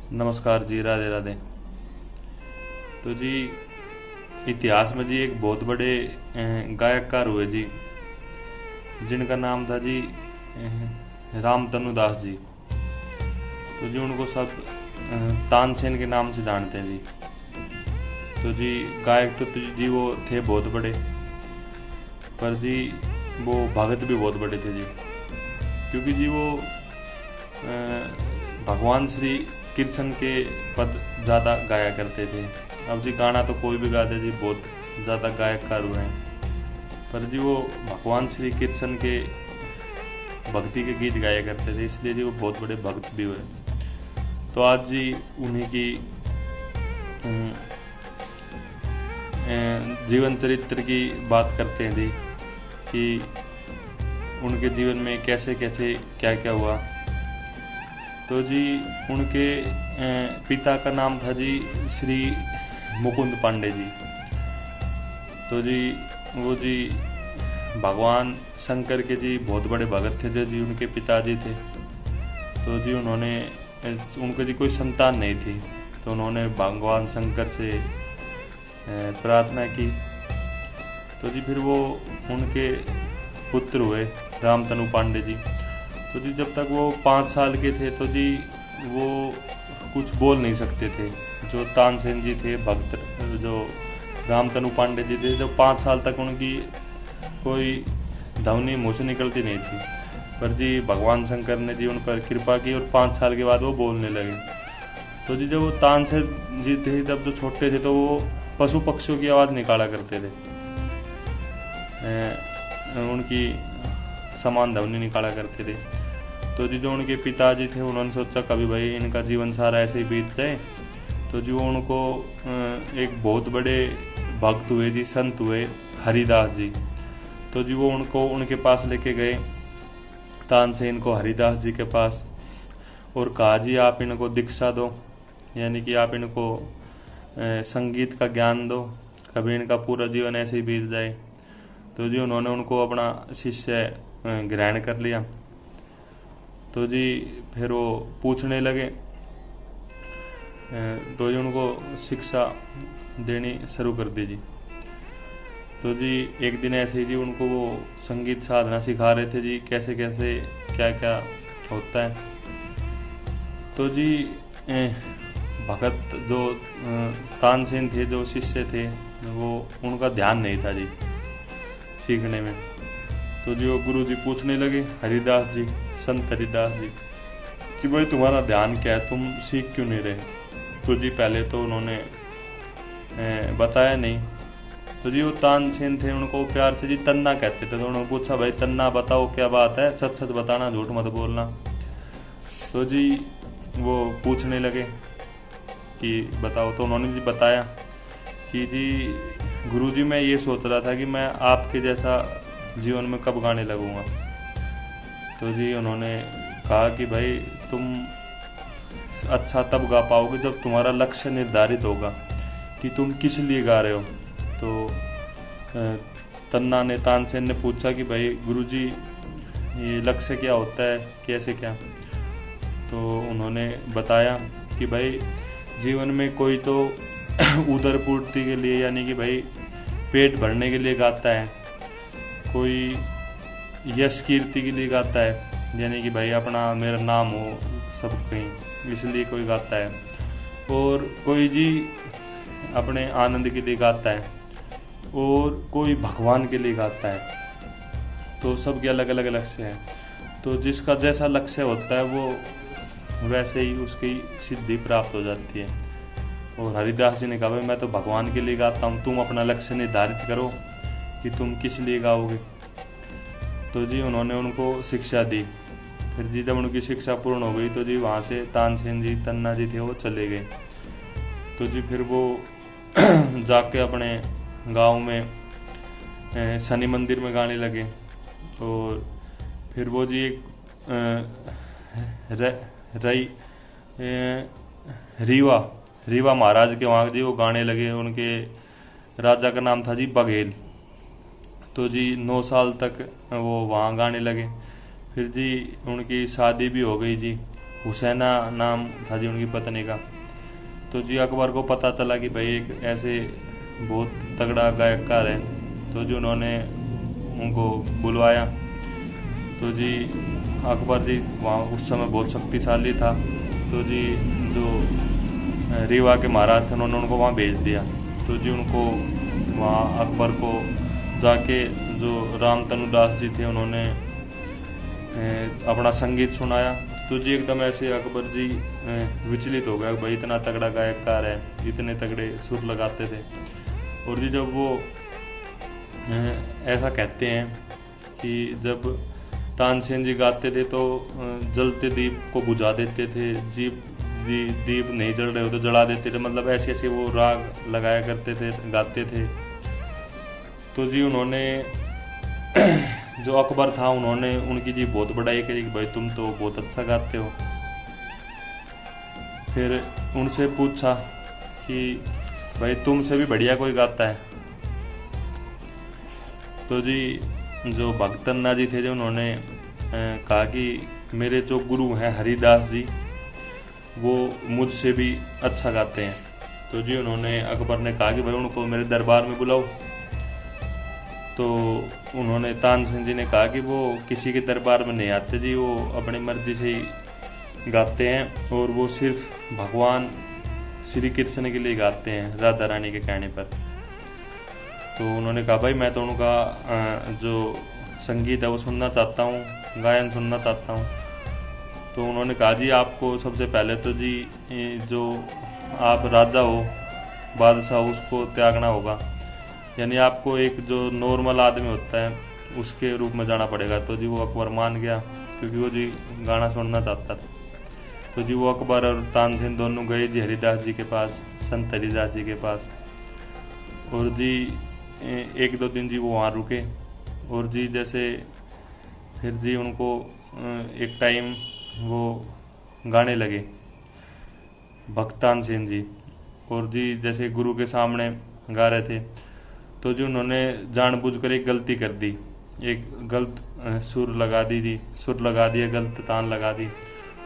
नमस्कार जी, राधे राधे। तो जी इतिहास में जी एक बहुत बड़े गायककार हुए जी, जिनका नाम था जी राम तनुदास जी। तो जी उनको सब तानसेन के नाम से जानते हैं जी। तो जी गायक तो जी वो थे बहुत बड़े, पर जी वो भगत भी बहुत बड़े थे जी, क्योंकि जी वो भगवान श्री कृष्ण के पद ज़्यादा गाया करते थे। अब जी गाना तो कोई भी गा दे जी, बहुत ज़्यादा गायककार हुए हैं, पर जी वो भगवान श्री कृष्ण के भक्ति के गीत गाया करते थे, इसलिए जी वो बहुत बड़े भक्त भी हुए। तो आज जी उन्हीं की जीवन चरित्र की बात करते हैं जी, कि उनके जीवन में कैसे कैसे क्या क्या हुआ। तो जी उनके पिता का नाम था जी श्री मुकुंद पांडे जी। तो जी वो जी भगवान शंकर के जी बहुत बड़े भगत थे, जो जी उनके पिताजी थे। तो जी उनके जी कोई संतान नहीं थी, तो उन्होंने भगवान शंकर से प्रार्थना की। तो जी फिर वो उनके पुत्र हुए रामतनु पांडे जी। तो जी जब तक वो 5 साल के थे तो जी वो कुछ बोल नहीं सकते थे। जो तानसेन जी थे भक्त, जो रामतनु पांडे जी थे, जब 5 साल तक उनकी कोई ध्वनि मुँह से निकलती नहीं थी, पर जी भगवान शंकर ने जी उन पर कृपा की और 5 साल के बाद वो बोलने लगे। तो जी जब वो तानसेन जी थे, जब जो छोटे थे, तो वो पशु पक्षियों की आवाज़ निकाला करते थे, उनकी समान ध्वनि निकाला करते थे। तो जी जो उनके पिताजी थे, उन्होंने सोचा कभी भाई इनका जीवन सारा ऐसे ही बीत जाए। तो जी वो उनको एक बहुत बड़े भक्त हुए जी, संत हुए हरिदास जी। तो जी वो उनको उनके पास लेके गए, तानसेन को हरिदास जी के पास, और कहा जी आप इनको दीक्षा दो, यानी कि आप इनको संगीत का ज्ञान दो, कभी इनका पूरा जीवन ऐसे ही बीत जाए। तो जी उन्होंने उनको अपना शिष्य ग्रहण कर लिया। तो जी फिर वो पूछने लगे, तो जी उनको शिक्षा देनी शुरू कर दी जी। तो जी एक दिन ऐसे ही जी उनको वो संगीत साधना सिखा रहे थे जी, कैसे कैसे क्या क्या होता है। तो जी भगत जो तानसेन थे, जो शिष्य थे, वो उनका ध्यान नहीं था जी सीखने में। तो जी वो गुरु जी पूछने लगे हरिदास जी, संत हरिदास जी, कि भाई तुम्हारा ध्यान क्या है, तुम सीख क्यों नहीं रहे। तो जी पहले तो उन्होंने बताया नहीं। तो जी वो तानसेन थे, उनको प्यार से जी तन्ना कहते थे। तो उन्होंने पूछा भाई तन्ना बताओ क्या बात है, सच सच बताना, झूठ मत बोलना। तो जी वो पूछने लगे कि बताओ। तो उन्होंने जी बताया कि जी गुरुजी मैं ये सोच रहा था कि मैं आपके जैसा जीवन में कब गाने लगूंगा। तो जी उन्होंने कहा कि भाई तुम अच्छा तब गा पाओगे जब तुम्हारा लक्ष्य निर्धारित होगा कि तुम किस लिए गा रहे हो। तो तन्ना ने, तानसेन ने पूछा कि भाई गुरुजी ये लक्ष्य क्या होता है, कैसे क्या। तो उन्होंने बताया कि भाई जीवन में कोई तो उदर पूर्ति के लिए, यानी कि भाई पेट भरने के लिए गाता है, कोई यश कीर्ति के लिए गाता है, यानी कि भाई अपना मेरा नाम हो सब कहीं, इसलिए कोई गाता है, और कोई जी अपने आनंद के लिए गाता है, और कोई भगवान के लिए गाता है। तो सबके अलग अलग लक्ष्य हैं। तो जिसका जैसा लक्ष्य होता है वो वैसे ही उसकी सिद्धि प्राप्त हो जाती है। और हरिदास जी ने कहा भाई मैं तो भगवान के लिए गाता हूँ, तुम अपना लक्ष्य निर्धारित करो कि तुम किस लिए गाओगे। तो जी उन्होंने उनको शिक्षा दी। फिर जी जब उनकी शिक्षा पूर्ण हो गई तो जी वहाँ से तानसेन जी, तन्ना जी थे, वो चले गए। तो जी फिर वो जाके अपने गांव में शनि मंदिर में गाने लगे। और फिर वो जी एक रीवा महाराज के वहाँ जी वो गाने लगे। उनके राजा का नाम था जी बघेल। तो जी 9 साल तक वो वहाँ गाने लगे। फिर जी उनकी शादी भी हो गई जी, हुसैना नाम था जी उनकी पत्नी का। तो जी अकबर को पता चला कि भाई एक ऐसे बहुत तगड़ा गायककार है, तो जी उन्होंने उनको बुलवाया। तो जी अकबर जी वहाँ उस समय बहुत शक्तिशाली था, तो जी जो रीवा के महाराज थे उन्होंने उनको वहाँ भेज दिया। तो जी उनको वहाँ अकबर को जाके जो रामतनु दास जी थे उन्होंने अपना संगीत सुनाया। तो जी एकदम ऐसे अकबर जी विचलित हो गया, भाई इतना तगड़ा गायककार है, इतने तगड़े सुर लगाते थे। और जी जब वो ऐसा कहते हैं कि जब तानसेन जी गाते थे तो जलते दीप को बुझा देते थे, दीप नहीं जल रहे हो तो जला देते थे, मतलब ऐसे ऐसे वो राग लगाया करते थे, गाते थे। तो जी उन्होंने जो अकबर था उन्होंने उनकी जी बहुत बड़ाई करी कि भाई तुम तो बहुत अच्छा गाते हो। फिर उनसे पूछा कि भाई तुमसे भी बढ़िया कोई गाता है। तो जी जो भगतन्ना जी थे जो उन्होंने कहा कि मेरे जो गुरु हैं हरिदास जी वो मुझसे भी अच्छा गाते हैं। तो जी उन्होंने अकबर ने कहा कि भाई उनको मेरे दरबार में बुलाओ। तो उन्होंने तानसेन जी ने कहा कि वो किसी के दरबार में नहीं आते जी, वो अपनी मर्जी से ही गाते हैं और वो सिर्फ भगवान श्री कृष्ण के लिए गाते हैं, राधा रानी के कहने पर। तो उन्होंने कहा भाई मैं तो उनका जो संगीत है वो सुनना चाहता हूँ, गायन सुनना चाहता हूँ। तो उन्होंने कहा जी आपको सबसे पहले तो जी जो आप राजा हो, बादशाह हो, उसको त्यागना होगा, यानी आपको एक जो नॉर्मल आदमी होता है उसके रूप में जाना पड़ेगा। तो जी वो अकबर मान गया क्योंकि वो जी गाना सुनना चाहता था। तो जी वो अकबर और तानसेन दोनों गए जी हरिदास जी के पास, संत हरिदास जी के पास। और जी एक दो दिन जी वो वहाँ रुके और जी जैसे फिर जी उनको एक टाइम वो गाने लगे भक्त तानसेन जी, और जी जैसे गुरु के सामने गा रहे थे तो जी उन्होंने जानबूझकर एक गलती कर दी, एक गलत सुर लगा दी जी, सुर लगा दिया, गलत तान लगा दी।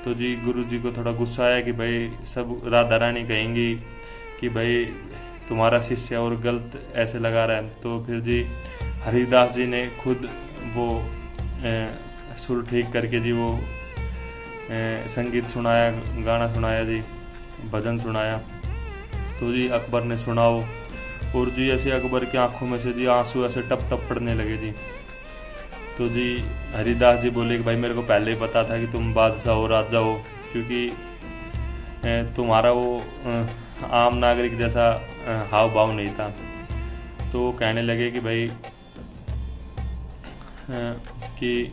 तो जी गुरु जी को थोड़ा गुस्सा आया कि भाई सब राधा रानी कहेंगी कि भाई तुम्हारा शिष्य और गलत ऐसे लगा रहा है। तो फिर जी हरिदास जी ने खुद वो सुर ठीक करके जी वो संगीत सुनाया, गाना सुनाया जी, भजन सुनाया। तो जी अकबर ने सुनाओ और जी ऐसे अकबर की आंखों में से जी आंसू ऐसे टप टप पड़ने लगे जी। तो जी हरिदास जी बोले कि भाई मेरे को पहले ही पता था कि तुम बादशाह हो, राजा हो, क्योंकि तुम्हारा वो आम नागरिक जैसा हाव भाव नहीं था। तो वो कहने लगे कि भाई कि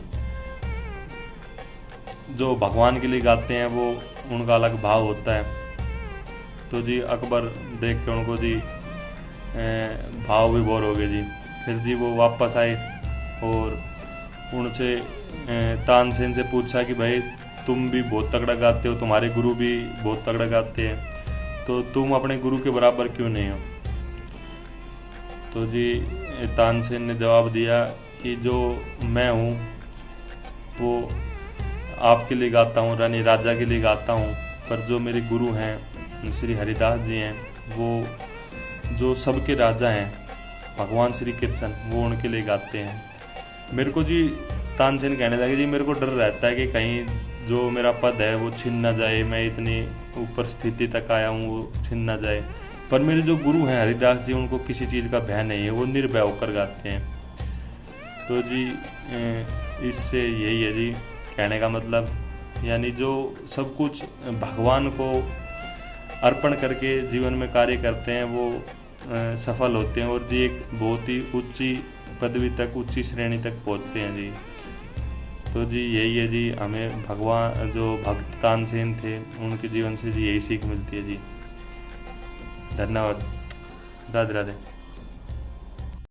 जो भगवान के लिए गाते हैं वो उनका अलग भाव होता है। तो जी अकबर देख के उनको जी भाव भी बोर हो गए जी। फिर जी वो वापस आए और उनसे तानसेन से पूछा कि भाई तुम भी बहुत तगड़ा गाते हो, तुम्हारे गुरु भी बहुत तगड़ा गाते हैं, तो तुम अपने गुरु के बराबर क्यों नहीं हो। तो जी तानसेन ने जवाब दिया कि जो मैं हूँ वो आपके लिए गाता हूँ, रानी राजा के लिए गाता हूँ, पर जो मेरे गुरु हैं श्री हरिदास जी हैं वो जो सबके राजा हैं भगवान श्री कृष्ण, वो उनके लिए गाते हैं। मेरे को जी तानसेन कहने लगे जी मेरे को डर रहता है कि कहीं जो मेरा पद है वो छिन ना जाए, मैं इतनी ऊपर स्थिति तक आया हूँ वो छिन ना जाए। पर मेरे जो गुरु हैं हरिदास जी उनको किसी चीज़ का भय नहीं है, वो निर्भय होकर गाते हैं। तो जी इससे यही है जी कहने का मतलब, यानी जो सब कुछ भगवान को अर्पण करके जीवन में कार्य करते हैं वो सफल होते हैं और जी एक बहुत ही ऊंची पदवी तक, ऊंची श्रेणी तक पहुंचते हैं जी। तो जी यही है जी, हमें भगवान जो भक्त तानसेन थे उनके जीवन से जी यही सीख मिलती है जी। धन्यवाद। राधे राधे।